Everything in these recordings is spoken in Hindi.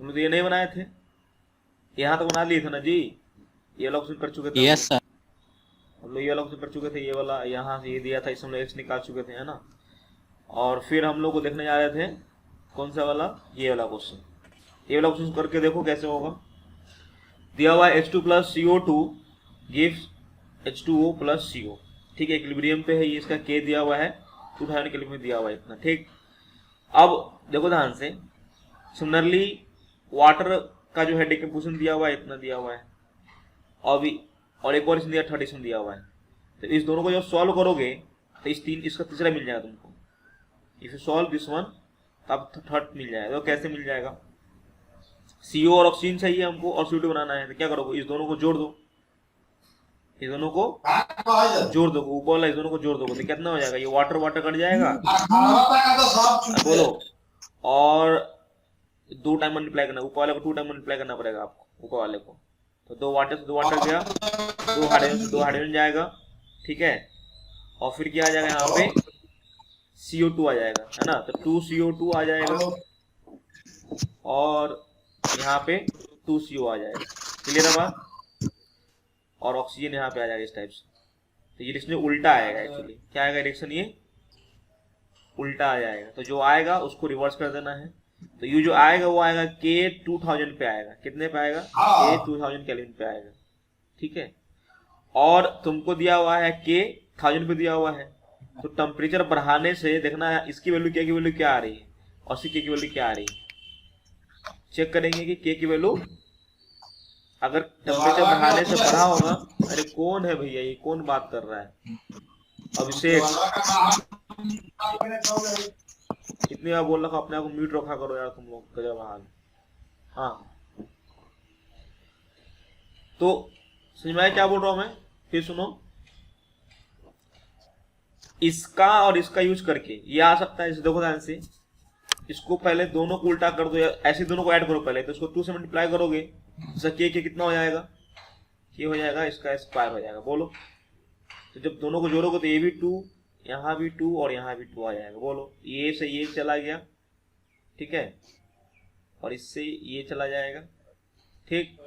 तुम तो ये नहीं बनाए थे, यहाँ तो बना लिए थे ना जी, ये वाला ऑप्शन कर चुके थे यस सर। हम लोग, ये वाला ऑप्शन कर चुके थे, ये वाला यहाँ से ये दिया था, इसमें एक्स निकाल चुके थे, है ना। और फिर हम लोग को देखने जा रहे थे कौन सा वाला, ये वाला क्वेश्चन। ये वाला क्वेश्चन करके देखो कैसे होगा। दिया हुआ है H2 plus CO2 gives H2O plus CO। ठीक है, इक्विलिब्रियम पे है ये, इसका K दिया हुआ है 2000 केल्विन में दिया हुआ है इतना। ठीक, अब देखो ध्यान से, सिमिलरली वाटर का जो है डिकम्पोजिशन दिया हुआ है इतना दिया हुआ है, और एक और इसमें दिया 30 दिया हुआ है। तो इस दोनों को जब सॉल्व करोगे तो इसका तीसरा मिल जाएगा तुमको। If you solve this one तब थर्ड मिल जाएगा। तो कैसे मिल जाएगा, CO और ऑक्सीजन चाहिए हमको और CO2 बनाना है, तो क्या करोगे, इस दोनों को जोड़ दो, इस दोनों को जोड़ दो, ऊपर वाला इस दोनों को जोड़ दोगे तो कितना हो जाएगा, ये वाटर वाटर कट जाएगा, बोलो, और 2 टाइम मल्टीप्लाई करना, ऊपर वाले को 2 टाइम मल्टीप्लाई करना पड़ेगा आपको ऊपर वाले को। तो 2 वाटर से 2 वाटर गया, 2 हाइड्रोजन जाएगा, ठीक है, और फिर क्या आ जाएगा यहाँ पे CO2 आ जाएगा, है ना। तो 2CO2 आ जाएगा और यहाँ पे 2CO आ जाएगा। क्लियर है बात। और ऑक्सीजन यहाँ पे आ जाएगा इस टाइप से। तो ये रिएक्शन उल्टा आएगा, एक्चुअली क्या आएगा रिएक्शन, ये उल्टा आ जाएगा। तो जो आएगा उसको रिवर्स कर देना है। तो ये जो आएगा वो आएगा K 2000 पे आएगा, कितने पे आएगा, K 2000 केल्विन पे आएगा। ठीक है, और तुमको दिया हुआ है K 1000 पे दिया हुआ है, तो टेम्परेचर बढ़ाने से देखना है इसकी वैल्यू K की वैल्यू क्या आ रही है और सी K की वैल्यू क्या आ रही है। चेक करेंगे कि K की वैल्यू अगर टेम्परेचर बढ़ाने से बढ़ा होगा। अरे कौन है भैया, ये कौन बात कर रहा है, अभिषेक। कितनी बार बोल रखा अपने आप को म्यूट रखा करो यार तुम लोग, गजब हाल। हाँ, तो समझ में क्या बोल रहा हूं मैं, फिर सुनो। इसका और इसका यूज करके ये आ सकता है, इसे देखो ध्यान से, इसको पहले दोनों को उल्टा कर दो या ऐसे दोनों को ऐड करो पहले, तो इसको 2 से मल्टीप्लाई करोगे, इसका के कितना हो जाएगा, के हो जाएगा, इसका स्क्वायर हो जाएगा, बोलो। तो जब दोनों को जोड़ोगे तो ये भी 2, यहाँ भी 2 और यहाँ भी 2 आ जाएगा, बोलो। ये से ये चला गया, ठीक है, और इससे ये चला जाएगा। ठीक,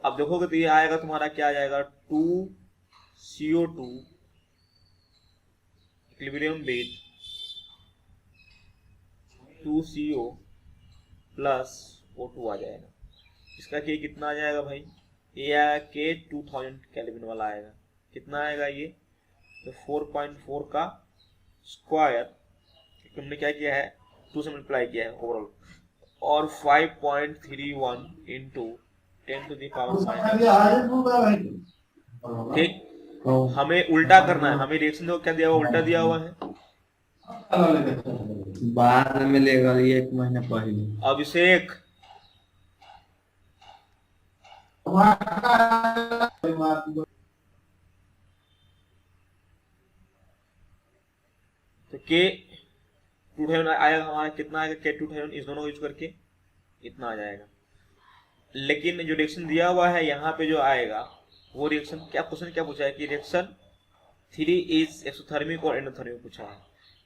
अब देखोगे तो ये आएगा तुम्हारा, क्या आ जाएगा, 2CO2 equilibrium with 2CO plus O2 आ जाएगा। इसका के कितना आ जाएगा भाई, ये आएगा K 2000 केल्विन वाला आएगा, कितना आएगा ये, तो 4.4 का स्क्वायर, हमने क्या किया है 2 से मल्टीप्लाई किया है ओवरऑल, और 5.31 इंटू 10 टू द पावर। ठीक, हमें उल्टा करना है, हमें रिएक्शन देखो क्या दिया हुआ, उल्टा दिया हुआ है। बाद में मिलेगा, 1 महीना पहले। अभिषेक, तो K 2000 आएगा हमारा, कितना आएगा K 2000, इस दोनों को यूज करके इतना आ जाएगा। लेकिन जो रिएक्शन दिया हुआ है यहाँ पे जो आएगा वो रिएक्शन, क्या क्वेश्चन क्या पूछा है कि रिएक्शन 3 इज एक्सोथर्मिक और एंडोथर्मिक पूछा है।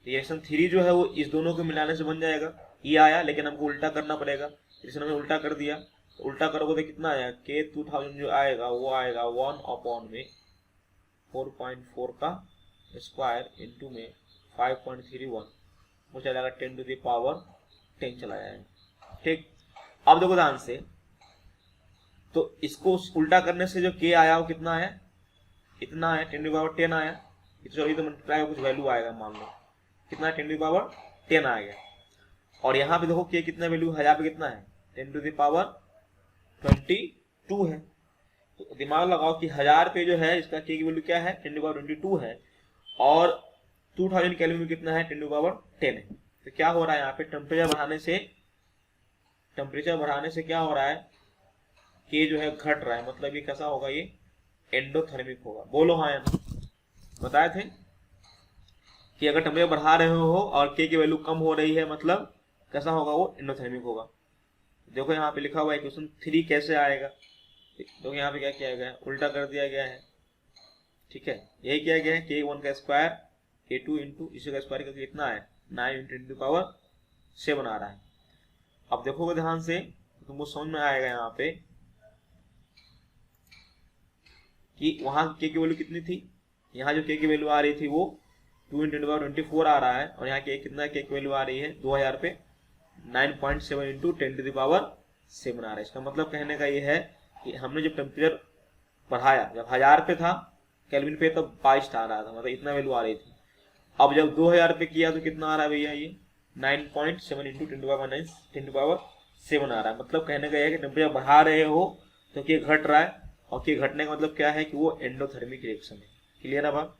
रिएक्शन 3 जो है वो इस दोनों को मिलाने से बन जाएगा, ये आया, लेकिन हमको उल्टा करना पड़ेगा। रिएक्शन में उल्टा कर दिया, तो उल्टा करोगे तो कितना आएगा, K 2000 जो आएगा वो आएगा 1 में 4.4 का स्क्वायर इंटू में 5.31, वो चलेगा 10 टू द पावर 10 चला जाएगा। ठीक, अब देखो ध्यान से, तो इसको उल्टा करने से जो K आया वो कितना है, इतना है, 10 टू पावर 10 आया। चलो तो मल्टीप्लाई कुछ वैल्यू आएगा, मान लो कितना, 10 टू पावर 10 आ गया। और यहाँ पे देखो K कितना वैल्यू है, यहाँ पे कितना है 10 टू द पावर 22 है। तो दिमाग लगाओ कि 1000 पे जो है इसका K की वैल्यू क्या है, 10 टू पावर 22 है, और 2000 केल्विन में कितना है, 10 टू पावर 10 है। तो क्या हो रहा है यहाँ पे, टेम्परेचर बढ़ाने से क्या हो रहा है, K जो है घट रहा है, मतलब ये कैसा होगा, ये एंडोथर्मिक होगा। बोलो हाँ या ना, बताए थे कि अगर टेम्परेचर बढ़ा रहे हो और K की वैल्यू कम हो रही है, मतलब कैसा होगा, वो एंडोथर्मिक होगा। देखो यहाँ पे लिखा हुआ है क्वेश्चन 3 कैसे आएगा, तो यहाँ पे क्या किया गया है, उल्टा कर दिया गया है। ठीक है, यही किया गया है, K1 का स्क्वायर K2 इंटू इसी का स्क्वायर कितना है 9 इंटू 10 टू पावर 7 आ रहा है। अब देखोगे ध्यान से, तुमको समझ में आएगा यहाँ पे कि वहां के की वैल्यू कितनी थी, यहाँ जो के की वैल्यू आ रही थी वो 2 × 10⁻24 आ रहा है, और यहाँ के कितना के की वैल्यू आ रही है 2000 पे 9.7 × 10⁻7 आ रहा है। इसका मतलब कहने का ये है कि हमने जब टेम्परेचर बढ़ाया, जब 1000 पे था केल्विन पे, तब 22 आ रहा था, मतलब इतना वैल्यू आ रही थी। अब जब 2000 पे किया तो कितना आ रहा है भैया, ये 9.7 × 10⁻7 आ रहा है। मतलब कहने का यह है कि टेम्परेचर बढ़ा रहे हो तो के घट रहा है, और के घटने का मतलब क्या है कि वो एंडोथर्मिक रिएक्शन है। क्लियर है बात?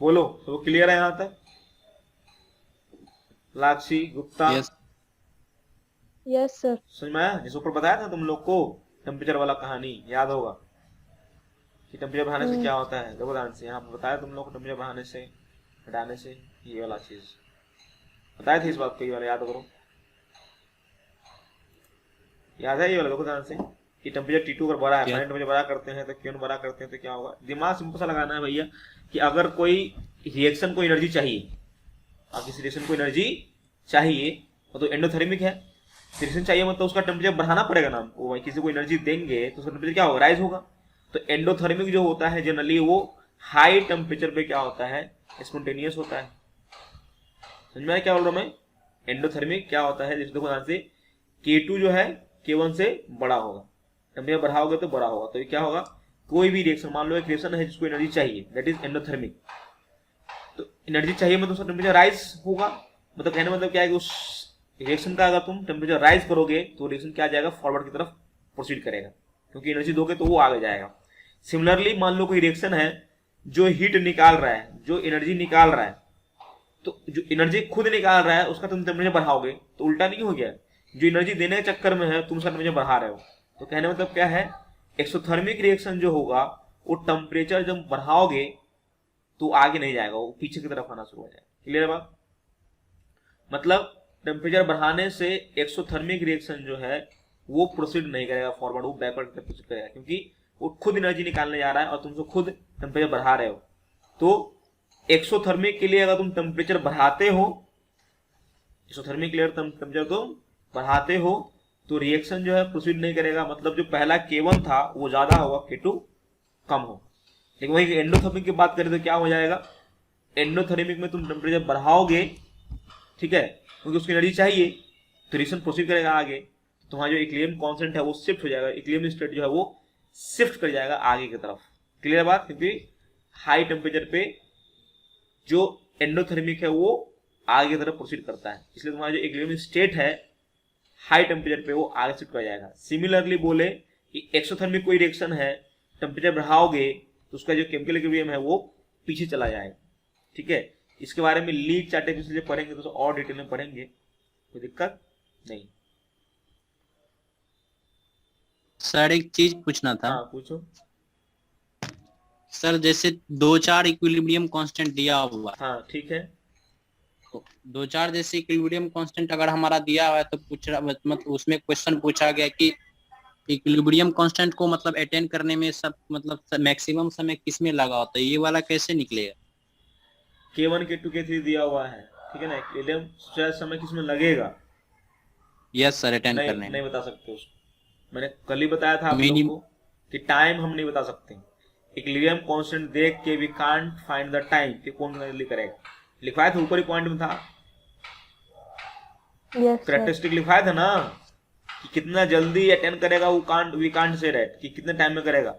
बोलो, तो वो क्लियर है यहाँ तक? लाक्षी, गुप्ता, यस सर। समझ में आया? जिस ऊपर बताया था तुम लोग को टेम्परेचर वाला कहानी, याद होगा कि टेम्परेचर बढ़ाने से क्या होता है। देखो ध्यान से, यहाँ पे बताया तुम लोग को टेम्परेचर बढ़ाने से, घटाने से, ये वाला चीज बताया थी इस बात को, ये वाला याद करो, याद है ये वाला? देखो ध्यान से कि टेम्परेचर T2 अगर बढ़ा है, फाइनल टेम्परेचर बढ़ा करते हैं तो Q1 बढ़ा करते हैं तो क्या होगा। दिमाग सिंपल सा लगाना है भैया कि अगर कोई रिएक्शन को एनर्जी चाहिए, और किसी रिएक्शन को एनर्जी चाहिए तो एंडोथर्मिक है, रिएक्शन चाहिए मतलब उसका टेम्परेचर बढ़ाना पड़ेगा ना हमको। भाई किसी को एनर्जी देंगे तो उसका टेम्परेचर क्या होगा, राइज होगा। तो एंडोथर्मिक जो होता है जनरली वो हाई टेम्परेचर पे क्या होता है, स्पॉन्टेनियस होता है। समझ में आया क्या बोल रहा हूं मैं? एंडोथर्मिक क्या होता है, जैसे देखो ध्यान से K2 जो है K1 से बड़ा होगा, टेम्परेचर बढ़ाओगे तो बड़ा होगा। तो ये क्या होगा, कोई भी रिएक्शन, मान लो एक रिएक्शन है जिसको एनर्जी चाहिए, दैट इज एंडोथर्मिक, तो एनर्जी चाहिए मतलब उसका टेम्परेचर राइज होगा। मतलब कहने मतलब क्या है कि उस रिएक्शन का अगर तुम टेम्परेचर राइज करोगे तो रिएक्शन क्या जाएगा, फॉरवर्ड की तरफ प्रोसीड करेगा, क्योंकि एनर्जी दोगे तो वो आगे जाएगा। सिमिलरली मान लो कोई रिएक्शन है जो हीट निकाल रहा है, जो एनर्जी निकाल रहा है, तो जो एनर्जी खुद निकाल रहा है उसका तुम टेम्परेचर बढ़ाओगे तो उल्टा नहीं हो गया, जो एनर्जी देने के चक्कर में है तुम उसका टेम्परेचर बढ़ा रहे हो। तो कहने मतलब क्या है, एक्सोथर्मिक रिएक्शन जो होगा वो टेम्परेचर जब बढ़ाओगे तो आगे नहीं जाएगा, वो पीछे की तरफ आना शुरू हो जाएगा। क्लियर है बात? मतलब टेम्परेचर बढ़ाने से एक्सोथर्मिक रिएक्शन जो है वो प्रोसीड नहीं करेगा फॉरवर्ड, वो बैकवर्ड की तरफ प्रोसीड करेगा, क्योंकि वो खुद एनर्जी निकालने जा रहा है और तुम खुद टेम्परेचर बढ़ा रहे हो। तो एक्सोथर्मिक के लिए अगर तुम टेम्परेचर बढ़ाते हो, एक्सोथर्मिक के लिए टेम्परेचर तुम बढ़ाते हो तो रिएक्शन जो है प्रोसीड नहीं करेगा। मतलब जो पहला K1 था वो ज्यादा होगा, K2 कम हो। लेकिन वही एंडोथर्मिक की बात करें तो क्या हो जाएगा, एंडोथर्मिक में तुम टेम्परेचर बढ़ाओगे, ठीक है, क्योंकि उसकी एनर्जी चाहिए तो रिएक्शन प्रोसीड करेगा आगे, तुम्हारा जो इक्विलिब्रियम कांस्टेंट है वो शिफ्ट हो जाएगा, इक्विलिब्रियम स्टेट जो है वो शिफ्ट कर जाएगा आगे की तरफ। क्लियर बात? क्योंकि हाई टेम्परेचर पे जो एंडोथर्मिक है वो आगे की तरफ प्रोसीड करता है, इसलिए तुम्हारा जो इक्विलिब्रियम स्टेट है हाई टेम्परेचर पे वो आगे शिफ्ट कर जाएगा। सिमिलरली बोले कि एक्सोथर्मिक कोई रिएक्शन है, टेम्परेचर बढ़ाओगे तो उसका जो केमिकल इक्विलिब्रियम है वो पीछे चला जाएगा। ठीक है, इसके बारे में लीक चार्ट से पढ़ेंगे तो और डिटेल में पढ़ेंगे, कोई दिक्कत नहीं। सर एक चीज पूछना था। हाँ पूछो। सर जैसे 2-4 इक्विलिब्रियम कांस्टेंट दिया हुआ, हाँ ठीक है, तो 2-4 जैसे इक्विलिब्रियम कांस्टेंट अगर हमारा दिया हुआ है तो पूछ रहा, मतलब उसमें क्वेश्चन पूछा गया कि इक्विलिब्रियम कांस्टेंट को मतलब अटेन करने में सब मतलब मैक्सिमम समय किस में लगा होता है, ये वाला कैसे निकलेगा? K1 K2 K3 दिया हुआ है, ठीक है ना, इक्विलिब्रियम सबसे समय किसमें लगेगा? यस सर, अटेन नहीं, करने में नहीं बता सकते उसको। मैंने कल ही बताया था आप लोग को कि टाइम हम नहीं बता सकते। इक्विलिब्रियम कांस्टेंट देख के we can't find the time कि कौन कितना जल्दी करेगा। लिखवाया था ऊपर ही पॉइंट में था, कैरेक्टरिस्टिक लिखवाया था ना कि कितना जल्दी अटेंड करेगा, वो वी कांट से दैट कि कितने टाइम में करेगा।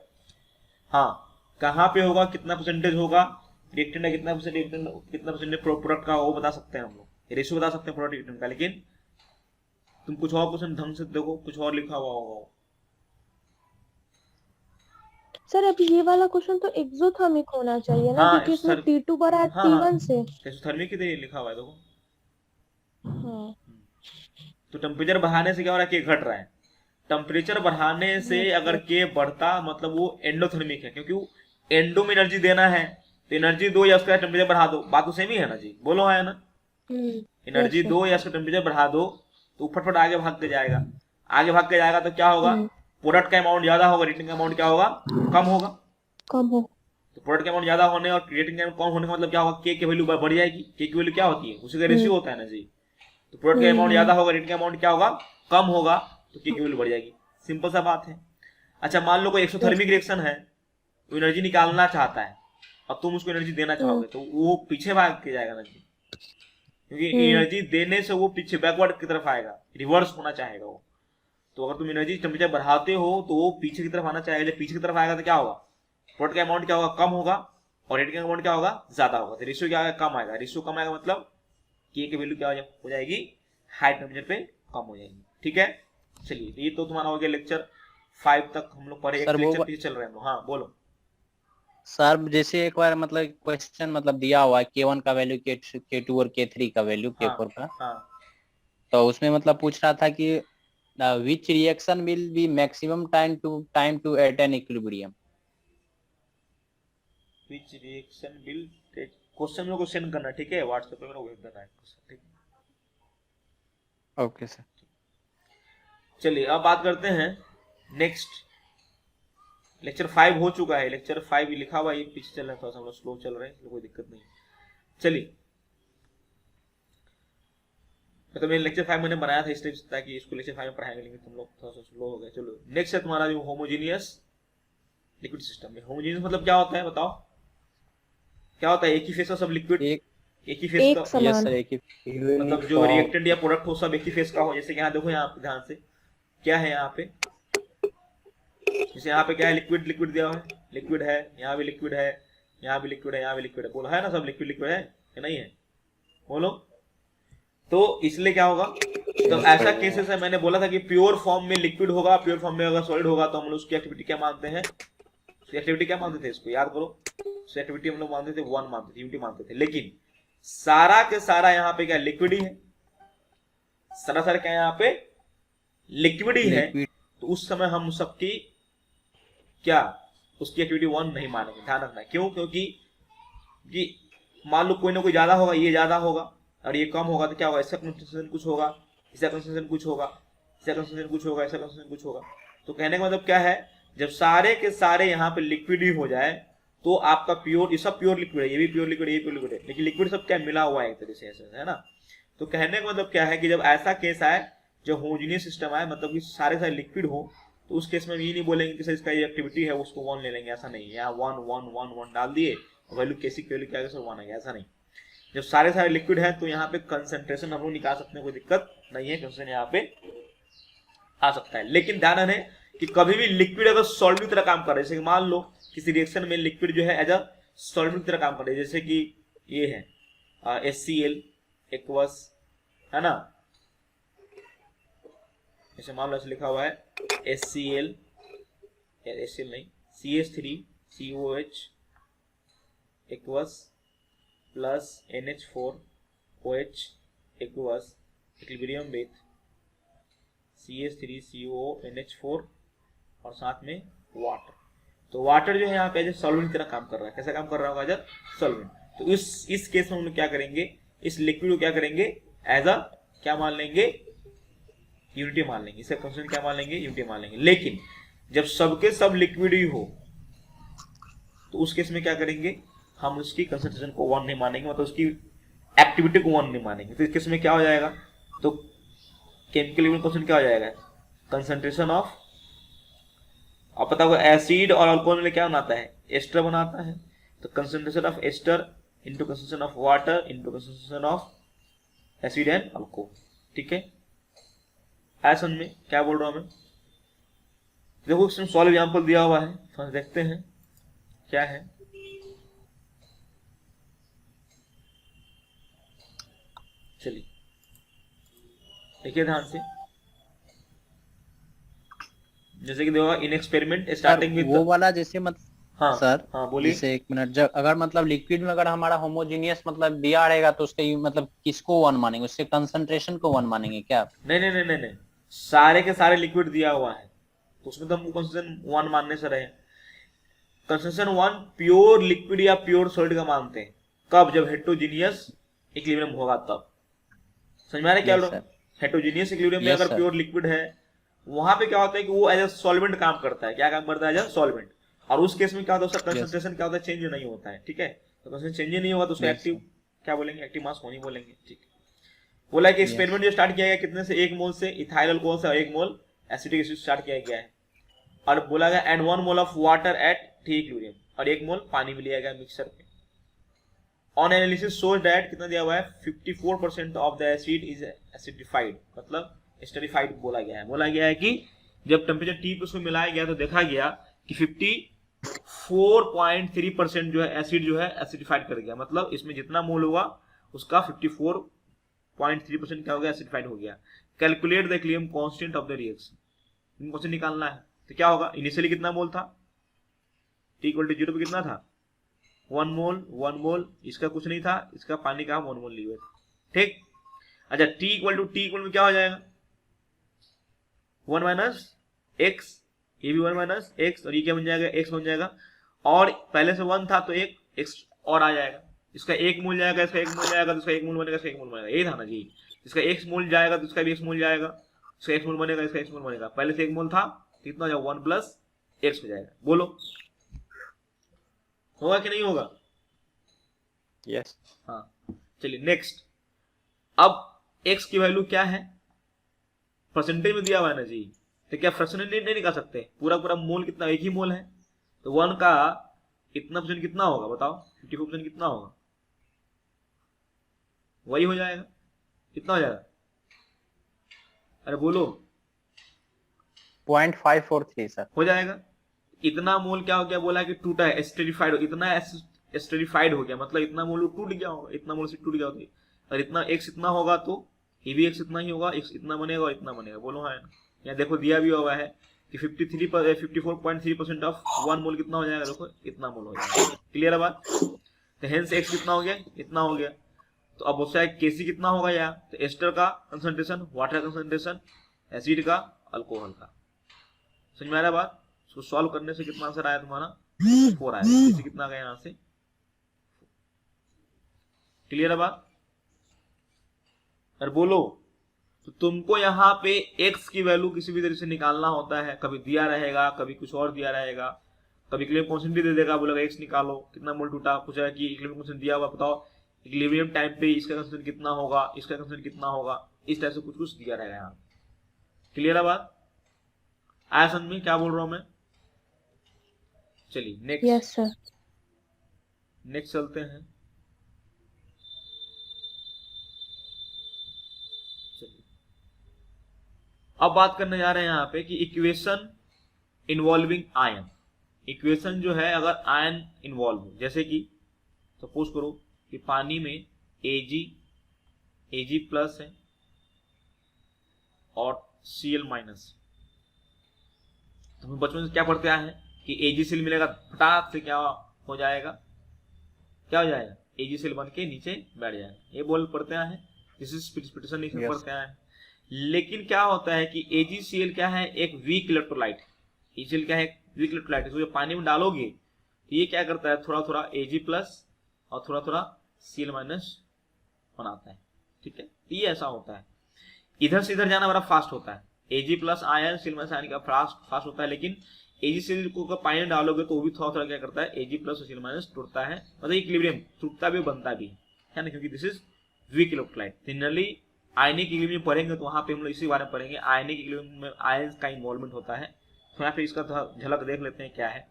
हाँ, कहाँ पे होगा, कितना परसेंटेज होगा, रिएक्टेंट है कितना परसेंटेज प्रोडक्ट का, वो बता सकते हैं हम लोग, रेशियो बता सकते हैं प्रोडक्ट रिएक्टेंट का। लेकिन तुम कुछ और क्वेश्चन ढंग से देखो, कुछ और लिखा हुआ होगा। सर अभी ये वाला क्वेश्चन तो एक्सोथर्मिक होना चाहिए ना, हाँ, क्योंकि इसमें T2 बड़ा है T1 से। एक्सोथर्मिक ही लिखा हुआ है देखो। हाँ। तो टेम्परेचर बढ़ाने से क्या हो रहा है, के घट रहा है। टेम्परेचर बढ़ाने से अगर के बढ़ता मतलब वो एंडोथर्मिक है, क्योंकि वो एंडो में एनर्जी देना है, तो एनर्जी दो या उसका टेम्परेचर बढ़ा दो, बात तो सेम ही है ना जी, बोलो है ना। एनर्जी दो या उसका टेम्परेचर बढ़ा दो तो फटफट आगे भाग के जाएगा। आगे भाग के जाएगा तो क्या होगा, प्रोडक्ट का अमाउंट ज्यादा होगा, रिएक्टेंट का अमाउंट क्या होगा, कम होगा। तो प्रोडक्ट का अमाउंट ज्यादा होने और रिएक्टेंट का अमाउंट कम होने का मतलब क्या होगा, के की वैल्यू बढ़ जाएगी। के की वैल्यू क्या होती है, उसी का रेशियो होता है ना जी। तो प्रोडक्ट का अमाउंट ज्यादा होगा, रिएक्टेंट का अमाउंट क्या होगा, कम होगा, तो के की वैल्यू बढ़ जाएगी। सिंपल सा बात है। अच्छा मान लो कोई एक्सोथर्मिक रिएक्शन है, वो एनर्जी निकालना चाहता है और तुम उसको एनर्जी देना चाहोगे, तो वो पीछे भाग के जाएगा एनर्जी, क्योंकि एनर्जी देने से वो पीछे बैकवर्ड की तरफ आएगा, रिवर्स होना चाहेगा वो। तो अगर तुम एनर्जी टेम्परेचर बढ़ाते हो तो वो पीछे की तरफ आना चाहेगा, जब पीछे की तरफ आएगा तो क्या होगा, प्रोडक्ट का अमाउंट क्या होगा, कम होगा, और रिएक्टेंट का अमाउंट क्या होगा, ज्यादा होगा। तो रेशियो क्या आएगा, कम आएगा। रेशियो कम आएगा मतलब के की वैल्यू क्या हो जाएगी, हाई टेम्परेचर पे कम हो जाएगी। ठीक है, चलिए ये तो तुम्हारा हो गया लेक्चर 5 तक हम लोग पढ़े, एक लेक्चर पीछे चल रहे हैं हम लोग। हाँ बोलो सर। जैसे एक बार मतलब क्वेश्चन मतलब दिया हुआ है K1 का वैल्यू, K2 और K3 का वैल्यू, K4 का, तो उसमें मतलब पूछ रहा था कि which reaction will be maximum time to attain equilibrium। which reaction will take, question मेरे को सेंड करना, ठीक है, व्हाट्सएप पे मेरे को भेज देना है, ठीक है। Okay sir. चलिए अब बात करते हैं नेक्स्ट। लेक्चर 5 हो चुका है, लेक्चर 5 लिखा हुआ है, पीछे चल रहा है, थोड़ा सा हम लोग स्लो चल रहे हैं, कोई दिक्कत नहीं। चलिए तो मेरे लेक्चर 5 मैंने बनाया था इसलिए ताकि इसको लेक्चर 5 में पढ़ाएंगे, लेकिन तुम लोग थोड़ा सा स्लो हो गए। चलो नेक्स्ट है तुम्हारा जो होमोजीनियस लिक्विड सिस्टम में। होमोजीनियस मतलब क्या होता है, बताओ क्या होता है, एक ही फेस का सब लिक्विड, एक ही फेस का, यस सर, एक ही मतलब जो रिएक्टेंट या प्रोडक्ट हो सब एक ही फेस का हो। जैसे कि यहाँ देखो, यहाँ पे ध्यान से क्या है, यहाँ पे जैसे यहाँ पे क्या है, लिक्विड लिक्विड दिया हुआ है, लिक्विड है, यहाँ भी लिक्विड है, यहाँ भी लिक्विड है, यहाँ भी लिक्विड है, बोलो है ना, सब लिक्विड लिक्विड है कि नहीं है, बोलो। तो इसलिए क्या होगा, तो ऐसा केसेस है, मैंने बोला था कि प्योर फॉर्म में लिक्विड होगा, प्योर फॉर्म में अगर सॉलिड होगा तो हम लोग उसकी एक्टिविटी क्या मानते हैं, एक्टिविटी क्या मानते थे, इसको याद करो, एक्टिविटी हम लोग मानते थे 1 मानते थे, यूनिटी मानते थे। लेकिन सारा के सारा यहाँ पे क्या लिक्विड ही है, सारा सारा क्या यहाँ पे लिक्विड ही है, तो उस समय हम सबकी क्या उसकी एक्टिविटी 1 नहीं मानेंगे। ध्यान रखना, क्यों, क्योंकि मान लो कोई ना कोई ज्यादा होगा, ये ज्यादा होगा और ये कम होगा, तो क्या होगा, इसका कंसंट्रेशन कुछ होगा, इसका कंसंट्रेशन कुछ होगा, इसका कंसंट्रेशन कुछ होगा, इसका कंसंट्रेशन कुछ होगा। तो कहने का मतलब क्या है, जब सारे के सारे यहाँ पे लिक्विड ही हो जाए तो आपका प्योर, ये सब प्योर लिक्विड है, ये भी प्योर लिक्विड है, ये प्योर लिक्विड है, लेकिन लिक्विड सब क्या मिला हुआ है एक तरह से, ऐसा है ना। तो कहने का मतलब क्या है कि जब ऐसा केस आए, जब होमोजेनियस सिस्टम आए, मतलब कि सारे सारे लिक्विड हो, तो उस केस में ये नहीं बोलेंगे कि सर इसका ये एक्टिविटी है उसको 1 ले लेंगे, ऐसा नहीं। यहाँ 1 1 1 1 डाल दिए, वैल्यू कैसी की वैल्यू क्या है, सर 1 आ गया, ऐसा नहीं। जब सारे सारे लिक्विड है तो यहाँ पे कंसंट्रेशन हम लोग निकाल सकते हैं, कोई दिक्कत नहीं है, कंसंट्रेशन यहाँ पे आ सकता है। लेकिन ध्यान रहे कि कभी भी लिक्विड अगर सॉल्वेंट की तरह काम कर रहे हैं, जैसे मान लो किसी रिएक्शन में लिक्विड जो है एज अ सॉल्वेंट की तरह काम कर रहे हैं, जैसे कि ये है HCl एक्वस, है ना, जैसे मान लो ऐसे लिखा हुआ है HCl नहीं, CH3COH aqueous plus NH4OH aqueous equilibrium with CH3CONH4 और साथ में वाटर। तो वाटर जो है यहाँ पे एज सॉल्वेंट की तरह काम कर रहा है, कैसा काम कर रहा होगा, एज सॉल्वेंट। तो इस केस में हम लोग क्या करेंगे, इस लिक्विड को क्या करेंगे, एज अ क्या मान लेंगे, यूनिटी मान लेंगे, इसका कंसंट्रेशन क्या मान लेंगे, यूनिटी मान लेंगे। लेकिन जब सबके सब लिक्विड ही हो तो उस केस में क्या करेंगे, हम उसकी कंसंट्रेशन को 1 नहीं मानेंगे, मतलब उसकी एक्टिविटी को 1 नहीं मानेंगे। तो इस केस में क्या हो जाएगा, तो केमिकल इक्विलिब्रियम कांस्टेंट क्या हो जाएगा, कंसंट्रेशन ऑफ, आप पता होगा एसिड और अल्कोहल में क्या बनाता है, एस्टर बनाता है, तो concentration of ester into concentration of water into concentration of acid and alcohol. ठीक है, ऐसा में क्या बोल रहा हूं मैं, देखो इसमें सॉल्व एग्जांपल दिया हुआ है, तो देखते हैं क्या है। चलिए देखिए ध्यान से, जैसे कि देखो इन एक्सपेरिमेंट स्टार्टिंग विद वो वाला जैसे मतलब, हाँ सर हाँ बोलिए। जैसे एक मिनट, जब अगर मतलब लिक्विड में अगर हमारा होमोजेनियस मतलब दिया रहेगा तो उसके मतलब किसको 1 मानेंगे, उसके कंसंट्रेशन को 1 मानेंगे क्या? नहीं नहीं नहीं नहीं नहीं, सारे के सारे लिक्विड दिया हुआ है तो उसमें तो हमको कंसंट्रेशन 1 मानने से रहे। कंसंट्रेशन 1 प्योर लिक्विड या प्योर सॉलिड का मानते हैं, कब, जब हेटेरोजीनियस इक्विलिब्रियम होगा तब। समझ में आ रहा है क्या बोल रहा हूं, हेटेरोजीनियस इक्विलिब्रियम में अगर प्योर लिक्विड है, वहां पे क्या होता है कि वो एज अ सॉल्वेंट काम करता है, क्या काम करता है, एज अ सॉल्वेंट। और उस केस में क्या होता है, उसका कंसंट्रेशन क्या होता है, चेंज नहीं होता है। ठीक है, तो कंसंट्रेशन चेंज नहीं होगा तो उसको एक्टिव क्या बोलेंगे, एक्टिव मास होनी बोलेंगे। ठीक, बोला कि एक्सपेरिमेंट जो स्टार्ट किया गया कितने से, 1 मोल से इथाइल अल्कोहल से और 1 मोल एसिटिक एसिड स्टार्ट किया गया है। और बोला गया and 1 mole of water at T equilibrium, और 1 मोल पानी भी लिया गया मिक्सचर पे। ऑन एनालिसिस शोज दैट कितना दिया हुआ है, 54% of the acid is acidified, मतलब एस्टरिफाइड बोला गया है। बोला गया है कि जब टेम्परेचर T पे उसको मिलाया गया तो देखा गया कि 54.3% जो है एसिड जो है एसिडिफाइड कर गया, मतलब इसमें जितना मोल हुआ उसका 54.3% क्या हो गया, एसिडिफाइड हो गया। Calculate the equilibrium constant of the reaction, इनको से निकालना है। तो क्या होगा, इनिशियली कितना मोल था, T = 0 पे कितना था, 1 मोल, इसका कुछ नहीं था, इसका पानी का 1 मोल लिए हुए थे, ठीक। अच्छा T में क्या हो जाएगा, 1 माइनस एक्स, ये भी 1 माइनस एक्स, और ये क्या बन जाएगा, x बन जाएगा। और पहले से 1 था तो एक x और आ जाएगा, इसका 1 मोल जाएगा, इसका 1 मोल जाएगा तो इसका 1 मोल बनेगा, इसका 1 मोल बनेगा, यही था ना जी। इसका x मोल जाएगा तो इसका भी x मोल जाएगा, इसका x मोल बनेगा, इसका x मोल बनेगा। पहले से 1 मोल था तो कितना हो जाएगा, 1 प्लस x हो जाएगा। बोलो होगा कि नहीं होगा? यस। हाँ चलिए नेक्स्ट। अब x की वैल्यू क्या है, परसेंटेज में दिया हुआ है ना जी, तो क्या फ्रैक्शन नहीं निकाल सकते, पूरा मोल कितना, 1 ही मोल है, तो 1 का इतना परसेंट कितना होगा बताओ, 54% कितना होगा, वही हो जाएगा, कितना हो जाएगा, अरे बोलो। 0.543 सर हो जाएगा। इतना मोल क्या हो गया, बोला कि टूटा है, एस्टरिफाइड, इतना एस्टरिफाइड हो गया, मतलब इतना मोल टूट गया होगा, इतना मोल से टूट गया होगा, और इतना x इतना होगा तो ये भी x इतना ही होगा, x इतना बनेगा और इतना बनेगा। बोलो हाँ, यहाँ देखो दिया भी हुआ है कि 54.3% ऑफ 1 मोल कितना हो जाएगा, देखो इतना मोल हो जाएगा। क्लियर है बात? तो हेंस x कितना हो गया, इतना हो गया। तो अब उससे Kc कितना होगा यहाँ, तो एस्टर का कंसंट्रेशन, वाटर का कंसंट्रेशन, एसिड का, अल्कोहल का। समझ में आ रहा है बात? उसको सॉल्व करने से कितना आंसर आया तुम्हारा, 4 आया। Kc कितना गया यहाँ से, क्लियर है बात? और बोलो, तो तुमको यहाँ पे x की वैल्यू किसी भी तरीके से निकालना होता है, कभी दिया रहेगा, कभी कुछ और दिया रहेगा, कभी इक्विलिब्रियम कांस्टेंट दे देगा, बोलेगा x निकालो, कितना मोल टूटा, पूछा कि इक्विलिब्रियम कांस्टेंट दिया हुआ, बताओ इक्विलिब्रियम टाइम पे इसका कांस्टेंट कितना होगा, इसका कांस्टेंट कितना होगा, इस टाइप से कुछ दिया रहेगा यहाँ। क्लियर है बात? आया समझ में क्या बोल रहा हूँ मैं? चलिए नेक्स्ट। Yes sir. नेक्स्ट चलते हैं। अब बात करने जा रहे हैं यहाँ पे कि इक्वेशन इन्वॉल्विंग आयन। इक्वेशन जो है अगर आयन इन्वॉल्व हो, जैसे कि सपोज करो कि पानी में Ag प्लस है और Cl माइनस। तो हम बचपन से क्या पढ़ते आए हैं कि AgCl मिलेगा, फटाक से क्या हो जाएगा, क्या हो जाएगा, AgCl बन के नीचे बैठ जाएगा, ये बोल पढ़ते आए हैं, दिस इज प्रिसिपिटेशन इसमें पढ़ते आए हैं। लेकिन क्या होता है कि AgCl क्या है, एक वीक इलेक्ट्रोलाइट। AgCl क्या है, वीक इलेक्ट्रोलाइट। इसको जब पानी में डालोगे तो ये क्या करता है, थोड़ा थोड़ा Ag प्लस और थोड़ा थोड़ा Cl माइनस बनाता है, ठीक है। तो ये ऐसा होता है, इधर से इधर जाना बड़ा फास्ट होता है, Ag plus ion Cl minus ion का फास्ट होता है। लेकिन AgCl को पानी में डालोगे तो वो भी थोड़ा थोड़ा क्या करता है, Ag प्लस और Cl माइनस टूटता है, मतलब इक्विलिब्रियम टूटता भी बनता भी है ना, क्योंकि this is weak electrolyte. Generally ionic equilibrium पढ़ेंगे तो वहां पे हम लोग इसी बारे में पढ़ेंगे, आयनिक इक्विलिब्रियम में आयंस का इन्वॉल्वमेंट होता है। तो यहाँ पे इसका झलक देख लेते हैं क्या है।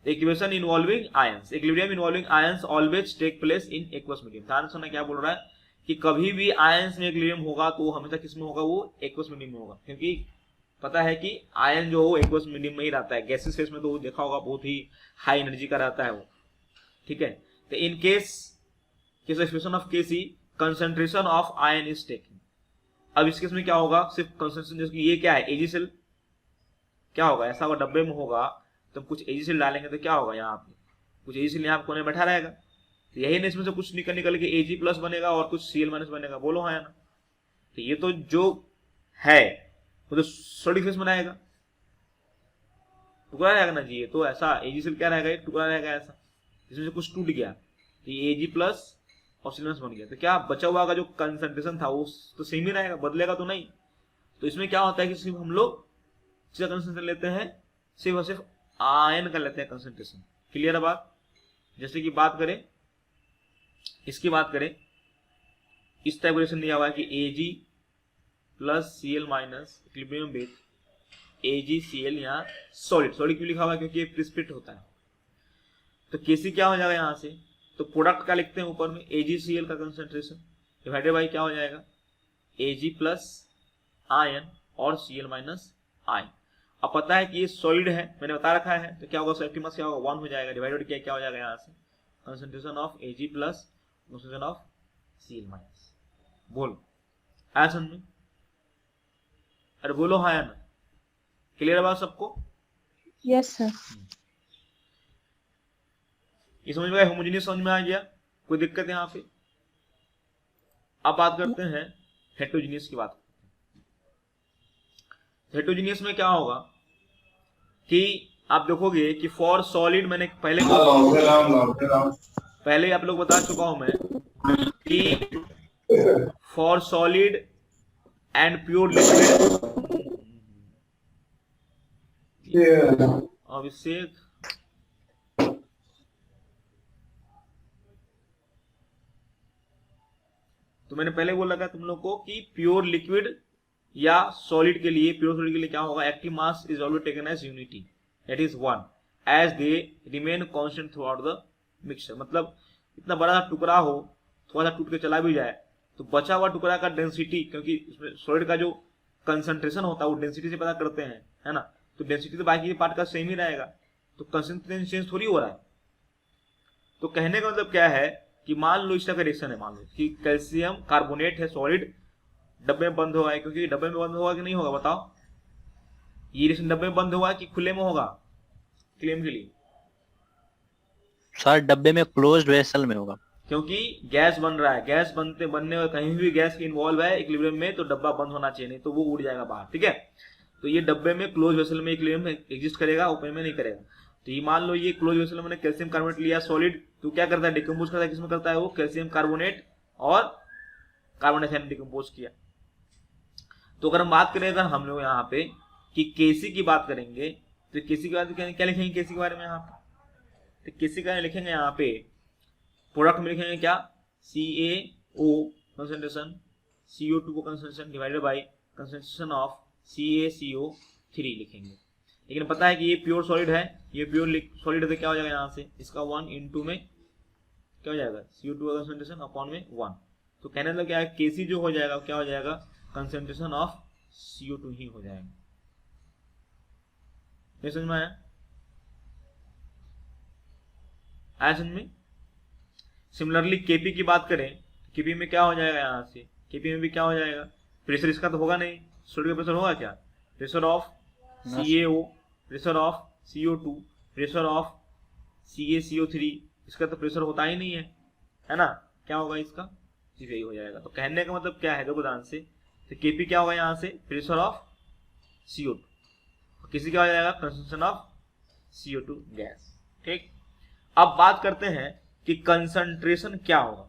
Equation involving ions, equilibrium involving ions always take place in aqueous medium. ध्यान से क्या बोल रहा है कि कभी भी आयंस में इक्विलिब्रियम होगा तो हमेशा किस में होगा, वो एक्वस मीडियम में होगा, क्योंकि पता है कि आयन जो हो एक्वस मीडियम में ही रहता है। गैसेस फेस में तो देखा होगा बहुत ही हाई एनर्जी का रहता है वो, ठीक है। तो in case expression of Kc concentration of ion is taking. अब इस केस में क्या होगा, सिर्फ कंसंट्रेशन, जैसे ये क्या है AgCl, क्या होगा, ऐसा होगा डब्बे में होगा तो कुछ AgCl डालेंगे तो क्या होगा, यहाँ पे कुछ AgCl यहाँ कोने बैठा रहेगा, तो यही ना इसमें से कुछ निकल के Ag प्लस बनेगा और कुछ Cl माइनस बनेगा। बोलो हाँ या ना? तो ये तो जो है वो तो सॉलिड फेस बनाएगा, टुकड़ा रहेगा ना जी। ये तो ऐसा AgCl क्या रहेगा, एक टुकड़ा रहेगा ऐसा, इसमें से कुछ टूट गया तो ये Ag प्लस और Cl माइनस बन गया, तो क्या बचा हुआ का जो कंसंट्रेशन था वो तो सेम ही रहेगा, बदलेगा तो नहीं। तो इसमें क्या होता है कि सिर्फ हम लोग किसका कंसंट्रेशन लेते हैं, सिर्फ और सिर्फ आयन का लेते हैं कंसंट्रेशन। क्लियर है बात? जैसे कि बात करें, इसकी बात करें इस टाइप रिएक्शन दिया हुआ है कि Ag plus Cl minus equilibrium with AgCl, यहाँ सॉलिड क्यों लिखा हुआ है, क्योंकि ये प्रिसिपिट होता है। तो Kc क्या हो जाएगा यहाँ से, तो प्रोडक्ट का लिखते हैं ऊपर में AgCl का कंसंट्रेशन डिवाइडेड बाई क्या हो जाएगा Ag प्लस आयन और Cl माइनस आयन। अब पता है कि ये सॉलिड है, मैंने बता रखा है, तो क्या होगा सेफ्टी मास क्या होगा 1 हो जाएगा, डिवाइडेड क्या हो जाएगा यहाँ से concentration of Ag plus concentration of Cl minus. बोलो आया समझ में? अरे बोलो हाँ या ना, क्लियर है बात सबको? Yes sir. ये समझ में आया, होमोजेनियस समझ में आ गया, कोई दिक्कत है यहाँ पे? अब बात करते हैं हेटेरोजेनियस की बात। हेटेरोजेनियस में क्या होगा कि आप देखोगे कि फॉर सॉलिड, मैंने पहले आप लोग बता चुका हूं मैं कि for solid and pure liquid, Abhishek तो मैंने पहले बोला था तुम लोग को कि प्योर लिक्विड या सॉलिड के लिए, प्योर सॉलिड के लिए क्या होगा, active mass is always taken as unity, that is 1 as they remain constant throughout the mixture. मतलब इतना बड़ा सा टुकड़ा हो, थोड़ा सा टूट के चला भी जाए तो बचा हुआ टुकड़ा का डेंसिटी, क्योंकि इसमें सॉलिड का जो कंसंट्रेशन होता है वो डेंसिटी से पता करते हैं, है ना, तो डेंसिटी तो बाकी पार्ट का सेम ही रहेगा, तो कंसंट्रेशन चेंज थोड़ी हो रहा है। तो कहने का मतलब क्या है कि मान लो इस तरह का रिएक्शन है, मान लो कि कैल्शियम कार्बोनेट है सॉलिड, डब्बे में बंद होगा, क्योंकि डब्बे में बंद होगा कि नहीं होगा बताओ, ये रिएक्शन डब्बे में बंद होगा कि खुले में होगा क्लेम के लिए? सर डब्बे में क्लोज्ड वेसल में होगा, क्योंकि गैस बन रहा है, गैस बनने में कहीं भी गैस की इन्वॉल्व है इक्विलिब्रियम में, तो डब्बा बंद होना चाहिए, नहीं तो वो उड़ जाएगा बाहर, ठीक है। तो ये डब्बे में क्लोज वेसल में इक्विलिब्रियम एग्जिस्ट करेगा, ओपन में नहीं करेगा। तो ये मान लो ये क्लोज वेसल में कैल्शियम कार्बोनेट लिया सॉलिड, तो क्या करता है, डिकम्पोज करता है, किसमें करता है वो, कैल्शियम कार्बोनेट और कार्बन डाइऑक्साइड डिकम्पोज किया। तो अगर हम बात करें, अगर हम लोग यहाँ पे कि केसी की बात करेंगे, तो केसी की बात क्या लिखेंगे केसी के बारे में यहाँ पे, तो केसी का लिखेंगे यहाँ पे प्रोडक्ट में लिखेंगे क्या, CaO कंसंट्रेशन, CO2 को concentration divided by concentration of CaCO3 लिखेंगे। लेकिन पता है कि ये प्योर सॉलिड है, ये प्योर सॉलिड है, तो क्या हो जाएगा यहाँ से इसका 1 × में क्या हो जाएगा CO2 का कंसंट्रेशन अपॉन में 1। तो कहने लगा क्या है, Kc जो हो जाएगा क्या हो जाएगा, कंसंट्रेशन ऑफ CO2 ही हो जाएगा। नहीं समझ में आया? समझ में? सिमिलरली Kp की बात करें, Kp में क्या हो जाएगा, यहाँ से Kp में भी क्या हो जाएगा, प्रेशर इसका तो होगा नहीं, सॉलिड का प्रेशर होगा क्या, pressure of CaO, pressure of CO2, pressure of CaCO3, इसका तो प्रेशर होता ही नहीं है ना, क्या होगा इसका, सिर्फ यही हो जाएगा। तो कहने का मतलब क्या है, देखो ध्यान से, तो Kp क्या होगा यहाँ से, प्रेशर ऑफ CO2, किसी क्या हो जाएगा, कंसंट्रेशन ऑफ CO2 गैस, ठीक। अब बात करते हैं कि कंसंट्रेशन क्या होगा,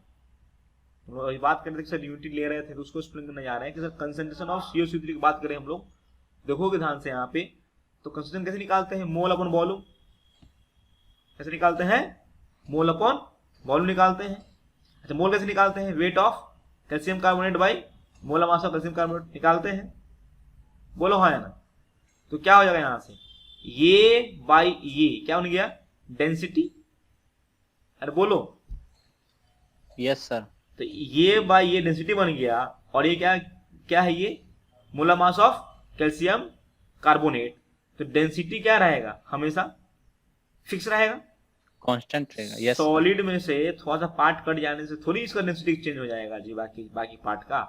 बात करते थे सर यूनिटी ले रहे थे तो उसको एक्सप्लेन करने जा रहे हैं कि सर कंसंट्रेशन ऑफ CO3 की बात करें हम लोग, देखोगे ध्यान से यहाँ पे, तो कंसंट्रेशन कैसे निकालते हैं, मोल अपॉन वॉल्यूम, कैसे निकालते हैं, मोल अपॉन वॉल्यूम निकालते हैं। अच्छा मोल कैसे निकालते हैं, weight of calcium carbonate by molar mass of calcium carbonate निकालते हैं, बोलो हाँ या ना। तो क्या हो जाएगा यहाँ से, ये बाई ये क्या बन गया, डेंसिटी, अरे बोलो यस सर, तो ये बाई ये डेंसिटी बन गया, और ये क्या है, ये molar mass of calcium carbonate. तो डेंसिटी क्या रहेगा, हमेशा फिक्स रहेगा, कांस्टेंट रहेगा। यस सॉलिड में से थोड़ा सा पार्ट कट जाने से थोड़ी इसका डेंसिटी चेंज हो जाएगा जी, बाकी पार्ट का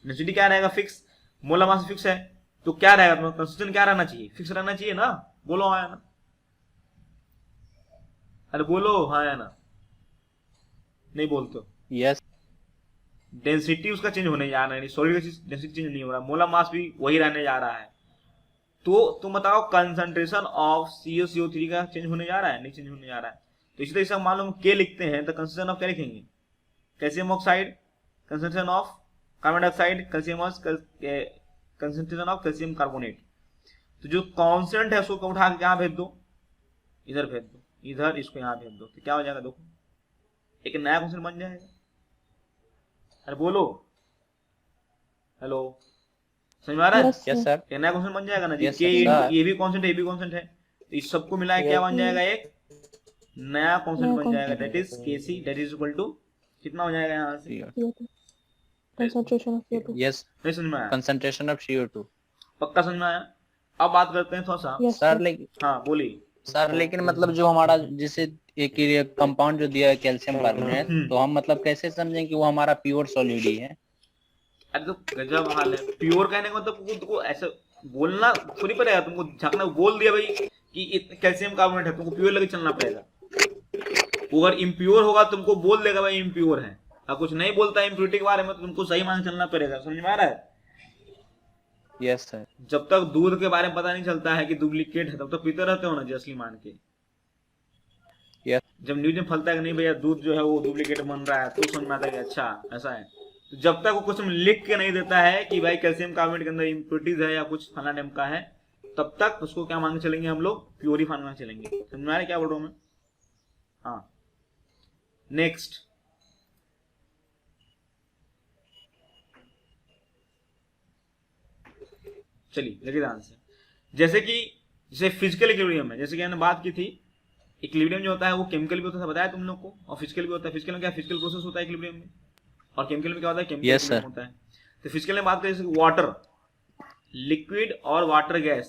डेंसिटी क्या रहेगा, फिक्स, मोलर मास फिक्स है, तो क्या रहेगा, तो कंसंट्रेशन क्या रहना चाहिए, फिक्स रहना चाहिए ना, बोलो हाँ या ना, अरे बोलो हाँ या ना, नहीं बोलते हो, यस, डेंसिटी उसका चेंज होने जा रहा है, सॉलिड का डेंसिटी चेंज नहीं हो रहा, मोलर मास भी वही रहने जा रहा है। तो तुम बताओ कंसंट्रेशन ऑफ CaCO3 का चेंज होने जा रहा है, नहीं चेंज होने जा रहा है। तो इसी तरह से मान लो हम K लिखते हैं, तो कंसंट्रेशन ऑफ क्या लिखेंगे, calcium oxide, concentration of carbon dioxide, concentration of calcium carbonate. तो जो कांस्टेंट है उसको उठा के यहाँ भेज दो, इधर भेज दो, इधर इसको यहाँ भेज दो, तो क्या हो जाएगा, देखो एक नया कांस्टेंट बन जाएगा, अरे बोलो, हेलो, समझ में आ रहा है? Yes yes sir. एक नया क्वेश्चन बन जाएगा ना जी, Yes, के sir. ये भी कांस्टेंट है, ये भी कांस्टेंट है, तो इस सबको मिलाए क्या बन जाएगा, एक नया कांस्टेंट नया बन जाएगा, constant. That is KC, that is equal to कितना हो जाएगा यहाँ से, CO2 concentration of CO2. Yes, नहीं समझ में आया? Concentration of CO2। पक्का समझ में आया? अब बात करते हैं थोड़ा सा, Yes सर sir. लेकिन हाँ बोलिए। सर लेकिन मतलब जो हमारा जैसे एक कंपाउंड जो दिया है कैल्शियम कार्बोनेट, तो हम मतलब कैसे समझें कि वो हमारा प्योर सॉलिड ही है? अरे तो गजब हाल है, प्योर कहने का मतलब तुमको ऐसा बोलना थोड़ी पड़ेगा, तुमको झाकना बोल दिया भाई कि कैल्शियम कार्बोनेट है, तुमको प्योर लेके चलना पड़ेगा। वो अगर इम्प्योर होगा तुमको बोल देगा भाई इम्प्योर है, और कुछ नहीं बोलता है इम्प्योरिटी के बारे में, तो तुमको सही मान के चलना पड़ेगा। समझ में आ रहा है? Yes sir. जब तक दूध के बारे में पता नहीं चलता है कि डुप्लीकेट है, तब तक पीते रहते हो ना जी असली मान के। यस। जब न्यूज में फलता है कि नहीं भैया दूध जो है वो डुप्लीकेट बन रहा है, तो समझ में आता है कि अच्छा ऐसा है। तो जब तक वो कुछ लिख के नहीं देता है कि भाई कैल्शियम कार्बोनेट के अंदर इम्प्योरिटीज है या कुछ फला टाइम का है, तब तक उसको क्या मान के चलेंगे हम लोग, प्योर ही मान के चलेंगे। समझ में आ रहा है क्या बोल रहा हूं मैं? हाँ, नेक्स्ट चलिए लगे ध्यान से। जैसे फिजिकल इक्विलिब्रियम है, जैसे कि हमने बात की थी, इक्विलिब्रियम जो होता है वो केमिकल भी होता है, बताया तुम लोग को, और फिजिकल भी होता है। फिजिकल में क्या, फिजिकल प्रोसेस होता है इक्विलिब्रियम में, और केमिकल में क्या होता है, केमिकल Yes, sir. होता है। तो फिजिकल में बात करें जैसे वाटर, लिक्विड और वाटर गैस,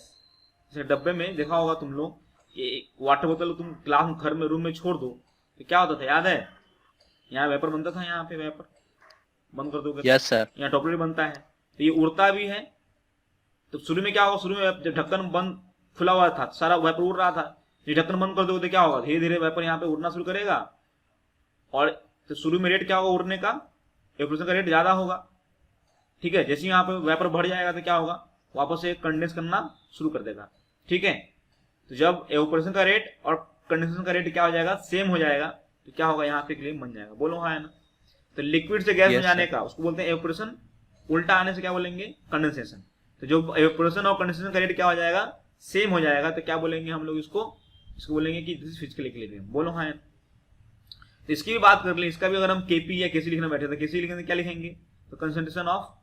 जैसे डब्बे में देखा होगा तुम लोग कि वाटर बोतल तुम क्लास घर में रूम में छोड़ दो तो क्या होता था, याद है? यहाँ वेपर बनता था, यहाँ पे वेपर बंद कर दोगे यस सर। यहाँ ड्रॉपलेट बनता है, तो ये उड़ता भी है। तो शुरू में क्या होगा, शुरू में जब ढक्कन बंद खुला हुआ था सारा वेपर उड़ रहा था, ये ढक्कन बंद कर दोगे तो क्या होगा, धीरे धीरे वेपर यहाँ पे उड़ना शुरू करेगा, और तो शुरू में रेट क्या होगा उड़ने का, एवपोरेशन का रेट ज्यादा होगा। ठीक है, जैसे यहाँ पे वेपर बढ़ जाएगा तो क्या होगा, वापस से कंडेंस करना शुरू कर देगा। ठीक है, तो जब एवपोरेशन का रेट और कंडेंसेशन का रेट क्या हो जाएगा, सेम हो जाएगा, तो क्या होगा, यहाँ पे क्लेम बन जाएगा। बोलो हाँ है ना? तो लिक्विड से गैस में Yes, जाने sir. का उसको बोलते हैं एवपोरेशन, उल्टा आने से क्या बोलेंगे, कंडेंसेशन। तो जो एवपोरेशन और कंडेंसेशन का रेट क्या हो जाएगा, सेम हो जाएगा, तो क्या बोलेंगे हम लोग इसको बोलेंगे कि दिस इज फिजिकल इक्विलिब्रियम। बोलो हाँ है? तो इसकी भी बात कर लें, इसका भी अगर हम केपी या केसी लिखना बैठे तो केसी लिखेंगे, क्या लिखेंगे, तो concentration of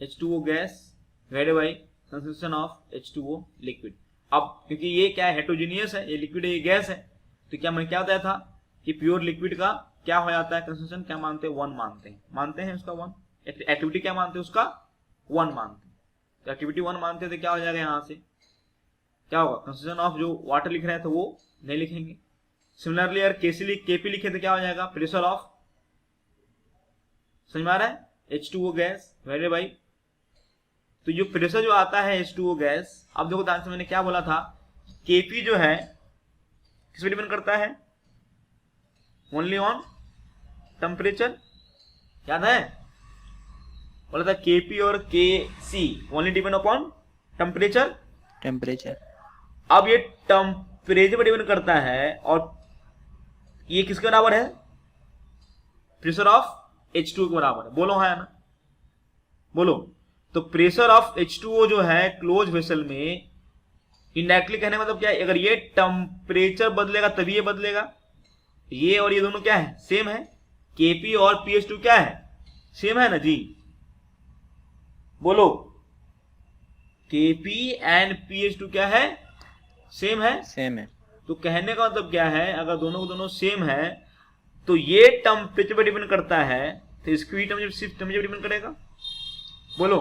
H2O gas divided by concentration of H2O liquid. अब क्योंकि ये क्या है, हेटेरोजेनियस है, ये लिक्विड है ये गैस है, तो क्या मैंने क्या बताया था कि प्योर लिक्विड का क्या हो जाता है कंसंट्रेशन, क्या मानते हैं, 1 मानते हैं उसका 1, एक्टिविटी क्या मानते हैं उसका 1 मानते हैं। तो एक्टिविटी 1 मानते हैं तो क्या हो जाएगा, यहाँ से क्या होगा, कंसंट्रेशन ऑफ जो वाटर लिख रहे हैं तो वो नहीं लिखेंगे। सिमिलरली अगर केपी लिखे तो क्या हो जाएगा, प्रेशर ऑफ, समझ में आ रहा है, H2O गैस डिवाइडेड बाय, तो जो प्रेशर जो आता है H2O गैस, अब देखो ध्यान से मैंने क्या बोला था, केपी जो है किस पे डिपेंड करता है, ओनली ऑन टेम्परेचर, याद है? बोला था केपी और KC only depend upon temperature. Temperature. अब ये टेम्परेचर पर डिपेंड करता है, और ये किसके बराबर है, प्रेशर ऑफ H2O के बराबर है। बोलो हाँ है ना? बोलो। तो प्रेशर ऑफ H2O जो है क्लोज वेसल में, इनडायरेक्टली कहने का मतलब क्या है, अगर ये टेम्परेचर बदलेगा तभी ये बदलेगा। ये और ये दोनों क्या है, सेम है। Kp और PH2 क्या है, सेम है ना जी? बोलो, Kp एंड PH2 क्या है, सेम है। सेम है। तो कहने का मतलब क्या है, अगर दोनों को दोनों सेम है तो ये टेम्परेचर पर डिपेंड करता है, तो इसकी भी टेम्परेचर डिपेंड करेगा। बोलो,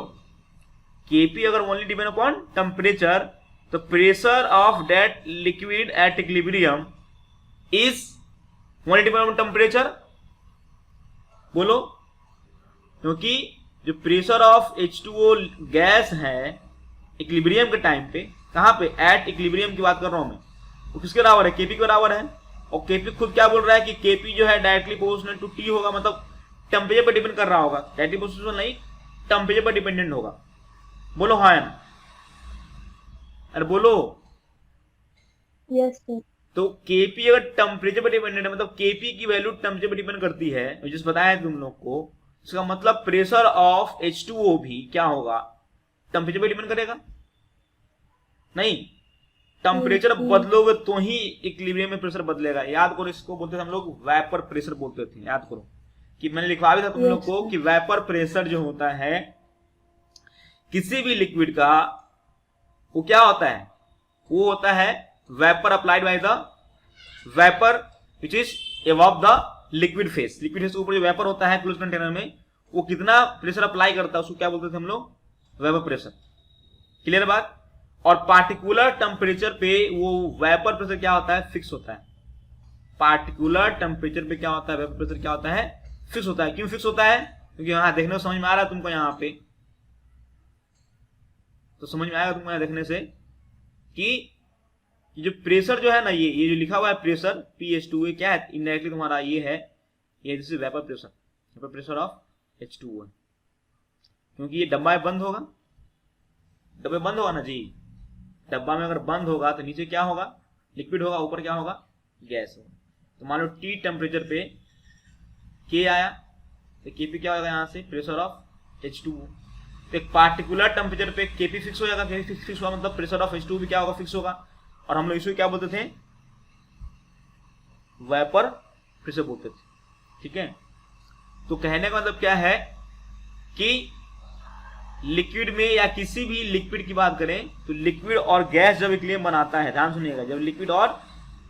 Kp अगर ओनली डिपेंड अपॉन टेम्परेचर, तो pressure of that liquid at equilibrium is only depend upon temperature. बोलो, क्योंकि जो प्रेशर ऑफ H2O गैस है इक्विलिब्रियम के टाइम पे, कहां पे, एट इक्विलिब्रियम की बात कर रहा हूं मैं, वो किसके बराबर है, Kp के बराबर है। और Kp खुद क्या बोल रहा है कि Kp जो है डायरेक्टली प्रोपोर्शनल टू T होगा, मतलब टेम्परेचर पर डिपेंड कर रहा होगा, डायरेक्टली प्रोपोर्शनल नहीं, टेम्परेचर पर डिपेंडेंट होगा। बोलो हाँ है? अरे बोलो। Yes sir. तो Kp अगर टेम्परेचर पर डिपेंडेंट है, मतलब Kp की वैल्यू टेम्परेचर पर डिपेंड करती है, जिस बताया तुम लोग को, इसका मतलब प्रेशर ऑफ H2O भी क्या होगा, टेम्परेचर पर डिपेंड करेगा। नहीं, टेम्परेचर बदलोगे तो ही इक्विलिब्रियम में प्रेशर बदलेगा। याद करो, इसको बोलते थे हम लोग वेपर प्रेशर बोलते थे, याद करो कि मैंने लिखवा भी था तुम लोग को कि वेपर प्रेशर जो होता है किसी भी लिक्विड का, वो क्या होता है, वो होता है vapour applied by the vapour which is above the liquid phase. Liquid phase के ऊपर जो वेपर होता है क्लोज कंटेनर में, वो कितना प्रेशर अप्लाई करता है उसको क्या बोलते थे हम लोग, वेपर प्रेशर। क्लियर बात। और पार्टिकुलर टेम्परेचर पे वो वेपर प्रेशर क्या होता है, फिक्स होता है। पार्टिकुलर टेम्परेचर पे क्या होता है, वेपर प्रेशर क्या होता है, फिक्स होता है। क्यों फिक्स होता है, क्योंकि यहाँ देखने को समझ में आ रहा है तुमको, यहाँ पे तो समझ में आएगा तुमको यहाँ देखने से कि जो प्रेशर जो है ना, ये जो लिखा हुआ है प्रेशर PH2, ये क्या है, इनडायरेक्टली तुम्हारा ये है, ये this is vapour pressure, vapour pressure of H2O। क्योंकि ये डब्बा बंद होगा, डब्बे बंद होगा ना जी, डब्बा में अगर बंद होगा तो नीचे क्या होगा, लिक्विड होगा, ऊपर क्या होगा, गैस होगा। तो मान लो T टेम्परेचर पे K आया तो Kp क्या होगा यहाँ से, प्रेशर ऑफ H2O। तो एक पार्टिकुलर टेम्परेचर पे Kp फिक्स हो जाएगा, Kp फिक्स हुआ मतलब प्रेशर ऑफ H2O भी क्या होगा, फिक्स होगा। और हम लोग इसको क्या बोलते थे, वेपर प्रेशर बोलते थे। ठीक है, तो कहने का मतलब क्या है कि लिक्विड में या किसी भी लिक्विड की बात करें तो लिक्विड और गैस जब इक्विलिब्रियम बनाता है, ध्यान सुनिएगा, जब लिक्विड और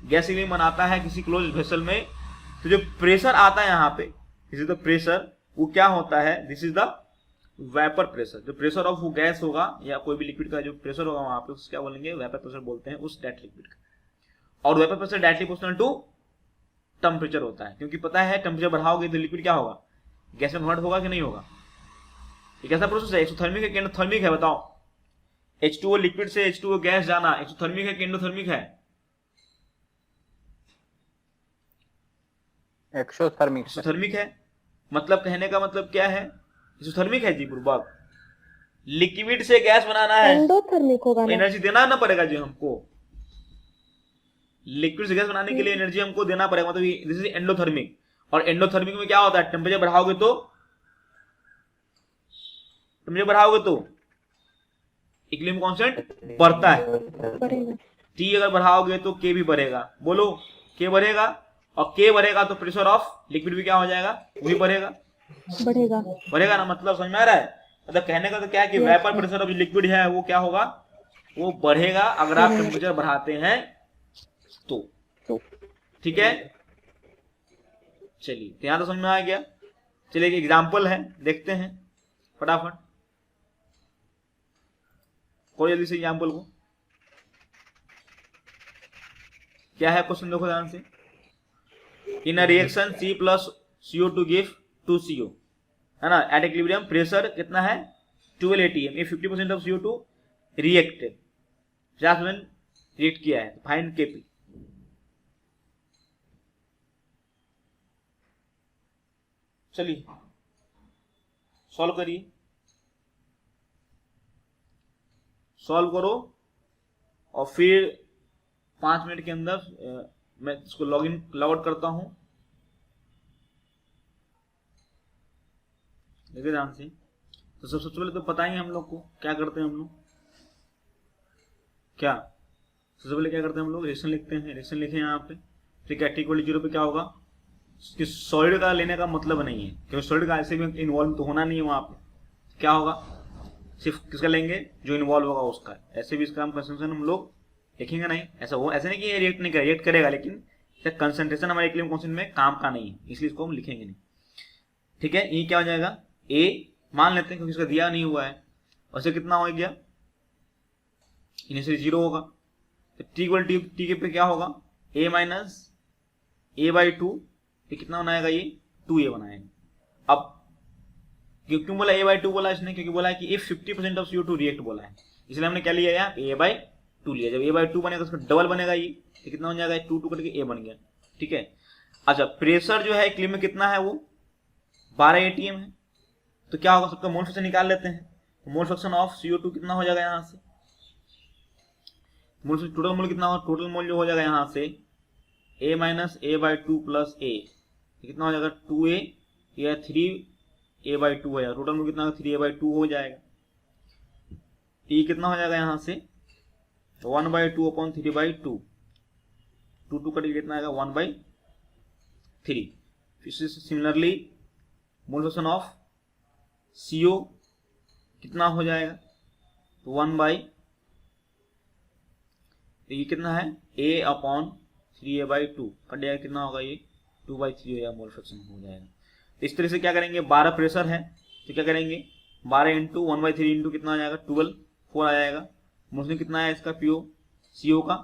गैस इक्विलिब्रियम बनाता है किसी क्लोज वेसल में, तो जो प्रेशर आता है यहाँ पे, दिस इज द प्रेशर, वो क्या होता है, this is the vapour pressure. जो प्रेशर ऑफ वो गैस होगा या कोई भी लिक्विड का जो प्रेशर होगा वहां पे, उसको क्या बोलेंगे, वेपर प्रेशर बोलते हैं उस डेट लिक्विड का। और vapour pressure directly proportional to temperature होता है, क्योंकि पता है टेम्परेचर बढ़ाओगे तो लिक्विड क्या होगा, गैस में कन्वर्ट होगा कि नहीं होगा। ये कैसा प्रोसेस है, एक्सोथर्मिक है कि एंडोथर्मिक है, बताओ। H2O लिक्विड से H2O गैस जाना एक्सोथर्मिक है कि एंडोथर्मिक है, एक्सोथर्मिक है। मतलब कहने का मतलब क्या है, एक्सोथर्मिक है जी बुर्बक। लिक्विड से गैस बनाना है, एंडोथर्मिक होगा ना, एनर्जी देना ना पड़ेगा जी हमको। लिक्विड से गैस बनाने के लिए एनर्जी हमको देना पड़ेगा, मतलब दिस इज एंडोथर्मिक। और एंडोथर्मिक में क्या होता है, टेम्परेचर बढ़ाओगे तो इक्विलिब्रियम कांस्टेंट बढ़ता है। बढ़ेगा। T अगर बढ़ाओगे तो K भी बढ़ेगा, बोलो K बढ़ेगा, और K बढ़ेगा तो प्रेशर ऑफ लिक्विड भी क्या हो जाएगा, वो भी बढ़ेगा बढ़ेगा ना। मतलब समझ में आ रहा है, मतलब कहने का तो क्या है कि वेपर प्रेशर ऑफ लिक्विड है वो क्या होगा, वो बढ़ेगा अगर आप टेम्परेचर बढ़ाते हैं तो। ठीक है, चलिए यहाँ तो समझ में आ गया। चलिए एक एग्जाम्पल है, देखते हैं फटाफट, कोई जल्दी से एग्जाम्पल को। क्या है क्वेश्चन, देखो ध्यान से। In a reaction C plus CO2 give 2CO, है ना, एट इक्विलिब्रियम प्रेशर कितना है 12 atm, ये 50% ऑफ CO2 रिएक्टेड, 50% रिएक्ट किया है, फाइंड Kp। चलिए सॉल्व करिए, सॉल्व करो और फिर 5 मिनट के अंदर मैं इसको लॉग आउट करता हूं। देखिए ध्यान से। तो सबसे पहले तो पता ही हम लोग को क्या करते हैं हम लोग, क्या सबसे पहले क्या करते हैं हम लोग, रिएक्शन लिखते हैं। रिएक्शन लिखे यहाँ पे, ठीक है। T = 0 पे क्या होगा कि सॉलिड का लेने का मतलब नहीं है, क्योंकि सॉलिड का ऐसे भी इन्वॉल्व तो होना नहीं है वहां पे, क्या होगा सिर्फ किसका लेंगे, जो इन्वॉल्व होगा उसका। ऐसे भी इसका हम कंसेंट्रेशन हम लोग लिखेंगे नहीं, ऐसा हो, ऐसे नहीं कि ये रिएक्ट नहीं करेगा, रिएक्ट करेगा, लेकिन कंसंट्रेशन हमारे इक्विलिब्रियम कांस्टेंट में काम का नहीं है, इसलिए इसको हम लिखेंगे नहीं। ठीक है, ये क्या हो जाएगा, A मान लेते हैं क्योंकि इसका दिया नहीं हुआ है, और से कितना हो गया, इनिशियली 0 होगा। तो T के पे क्या होगा, A माइनस A/2, ये कितना बनाएगा, ये 2A बनाएगा। अब क्यों बोला A/2 बोला इसने, क्योंकि बोला है कि if 50% ऑफ CO2 रिएक्ट बोला है, इसलिए हमने क्या लिया यहाँ A/2 लिया। जब A/2 बनेगा उसका डबल बनेगा, ये कितना हो जाएगा, 2 करके A बन गया। ठीक है, अच्छा प्रेशर जो है इक्विलिब्रियम में कितना है, वो 12 atm है। तो क्या होगा, सबका मोल फ्रैक्शन निकाल लेते हैं। मोल फ्रैक्शन ऑफ CO2 कितना हो जाएगा यहाँ से, मोल टोटल मोल कितना होगा, टोटल मोल जो हो जाएगा यहाँ से A minus A/2 plus A, कितना हो जाएगा 2A या 3A/2 हो जाएगा। टोटल मोल कितना होगा 3A/2 हो जाएगा। T कितना हो जाएगा यहाँ से 1/2 अपॉन 3/2, 2 कट कितना आएगा 1/3। Similarly mole fraction of CO कितना हो जाएगा, तो 1/, तो ये कितना है A/3A/2 कट जाएगा, कितना होगा ये 2/3 हो जाएगा, मोल फ्रैक्शन हो जाएगा। तो इस तरह से क्या करेंगे, 12 प्रेशर है तो क्या करेंगे 12 इंटू 1/3 इंटू कितना आ जाएगा 12, 4 आ जाएगा। मोल कितना है इसका CO का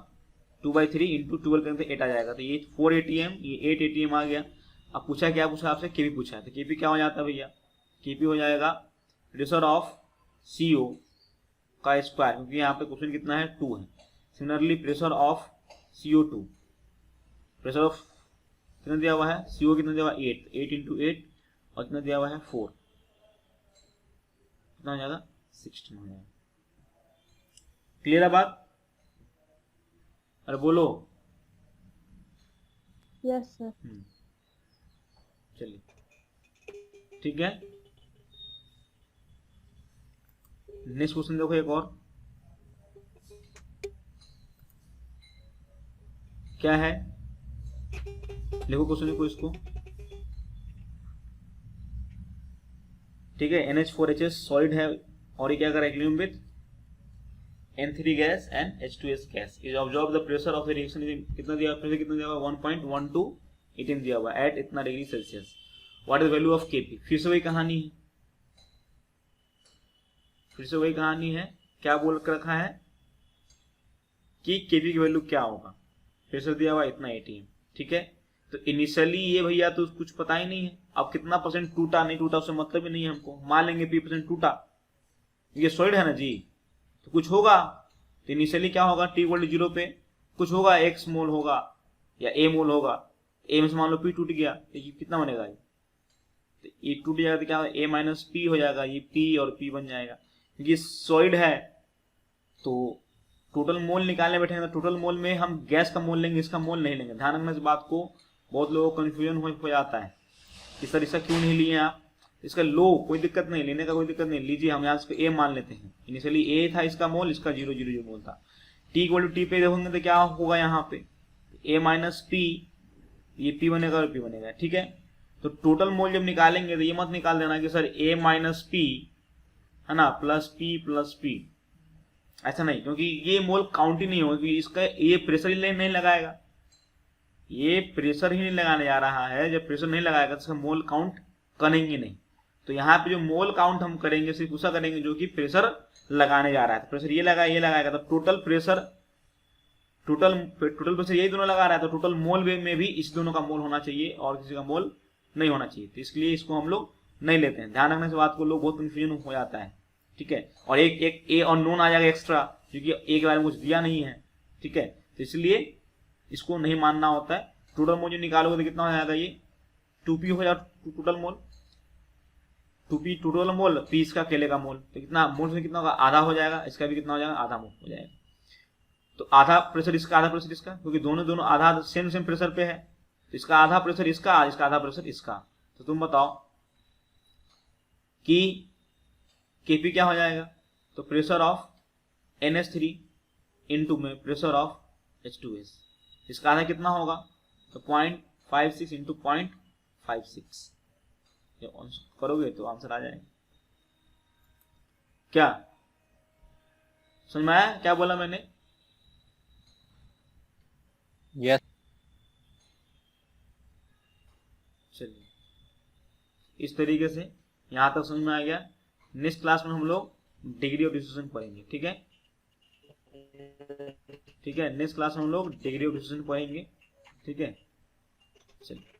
2/3 इंटू 12 करेंगे तो 8 आ जाएगा। तो ये 4 ATM, ये 8 ATM आ गया। अब पूछा क्या पूछा आपसे, केपी पूछा है, तो केपी क्या हो जाता है भैया, केपी हो जाएगा प्रेशर ऑफ CO का स्क्वायर, क्योंकि यहाँ पे क्वेश्चन कितना है 2 है। Similarly pressure of CO2, pressure of कितना दिया हुआ है, CO कितना दिया हुआ है 8 इंटू 8 और कितना दिया हुआ है 4, कितना हो जाएगा 16 हो जाएगा। क्लियर है बात, अरे बोलो। Yes sir. चलिए ठीक है, नेक्स्ट क्वेश्चन देखो एक और, क्या है, लिखो क्वेश्चन को इसको, ठीक है। NH4HS सॉलिड है और ये क्या कर रहा है, equilibrium with N3 gas and H2S gas is observe the pressure of the reaction, कितना दिया, प्रेशर कितना दिया हुआ 1.1218 दिया हुआ एट इतना degree Celsius. What is value of Kp, फिर से वही कहानी है, फिर से वही कहानी है, क्या बोल कर रखा है कि Kp की वैल्यू क्या होगा, प्रेशर दिया हुआ इतना ATM, ठीक है। तो इनिशियली ये भैया तो कुछ पता ही नहीं है, अब कितना परसेंट टूटा नहीं टूटा उससे मतलब ही नहीं है हमको, मान लेंगे P% टूटा, ये सॉलिड है ना जी, तो कुछ होगा, तो इनिशियली क्या होगा T=0 पे कुछ होगा, X मोल होगा या A मोल होगा, A में से मान लो P टूट गया तो ये कितना बनेगा, तो ये टूट जाएगा तो क्या होगा A-P हो जाएगा, ये P और P बन जाएगा, क्योंकि सॉलिड है तो टोटल मोल निकालने बैठेंगे तो टोटल मोल में हम गैस का मोल लेंगे, इसका मोल नहीं लेंगे। ध्यान रखना इस बात को, बहुत लोगों को कन्फ्यूजन हो जाता है कि सर इसका क्यों नहीं लिए आप, इसका लो कोई दिक्कत नहीं, लेने का कोई दिक्कत नहीं, लीजिए हम यहाँ इसको A मान लेते हैं, इनिशियली A था इसका मोल, इसका 0.00 मोल था। T पे देखोगे तो क्या होगा यहाँ पे A-P, ये P बनेगा और P बनेगा, ठीक है। तो टोटल मोल जब निकालेंगे तो ये मत निकाल देना कि सर A-P है ना प्लस P, ऐसा नहीं, क्योंकि ये मोल काउंट ही नहीं होगा, क्योंकि इसका ये प्रेशर ही नहीं लगाएगा, ये प्रेशर ही नहीं लगाने जा रहा है, जब प्रेशर नहीं लगाएगा तो इसका मोल काउंट करेंगे नहीं। तो यहाँ पे जो मोल काउंट हम करेंगे सिर्फ उसका करेंगे जो कि प्रेशर लगाने जा रहा है, तो प्रेशर ये लगाएगा, तो टोटल प्रेशर यही दोनों लगा रहा है, तो टोटल मोल में भी इस दोनों का मोल होना चाहिए और किसी का मोल नहीं होना चाहिए, तो इसलिए इसको हम लोग नहीं लेते हैं। ध्यान रखने से बात को लोग बहुत कंफ्यूजन हो जाता है, ठीक है। और एक ए और नोन आ जाएगा एक्स्ट्रा, क्योंकि ए के बारे में कुछ दिया नहीं है, ठीक है, तो इसलिए इसको नहीं मानना होता है। टोटल मोल जो निकालोगे तो कितना हो जाएगा, ये 2P हो जाएगा total mole, 2P total mole, P इसका केले का मोल, तो कितना मोल से कितना होगा, आधा हो जाएगा, इसका भी कितना हो जाएगा, आधा मोल हो जाएगा। तो आधा प्रेशर इसका, आधा प्रेशर इसका, क्योंकि दोनों आधा सेम प्रेशर पे है, तो इसका आधा प्रेशर इसका आधा प्रेशर इसका। तो तुम बताओ कि Kp क्या हो जाएगा, तो प्रेशर ऑफ NH3 इंटू में प्रेशर ऑफ H2S, इसका आधा कितना होगा, तो 0.56 इंटू 0.56, करोगे तो आंसर आ जाएगा। क्या समझ में आया, क्या बोला मैंने? यस। चलिए इस तरीके से यहां तक समझ में आ गया। नेक्स्ट क्लास में हम लोग डिग्री ऑफ डिफ्यूजन पढ़ेंगे, ठीक है, ठीक है। नेक्स्ट क्लास में हम लोग डिग्री ऑफ डिफ्यूजन पढ़ेंगे, ठीक है। चलिए।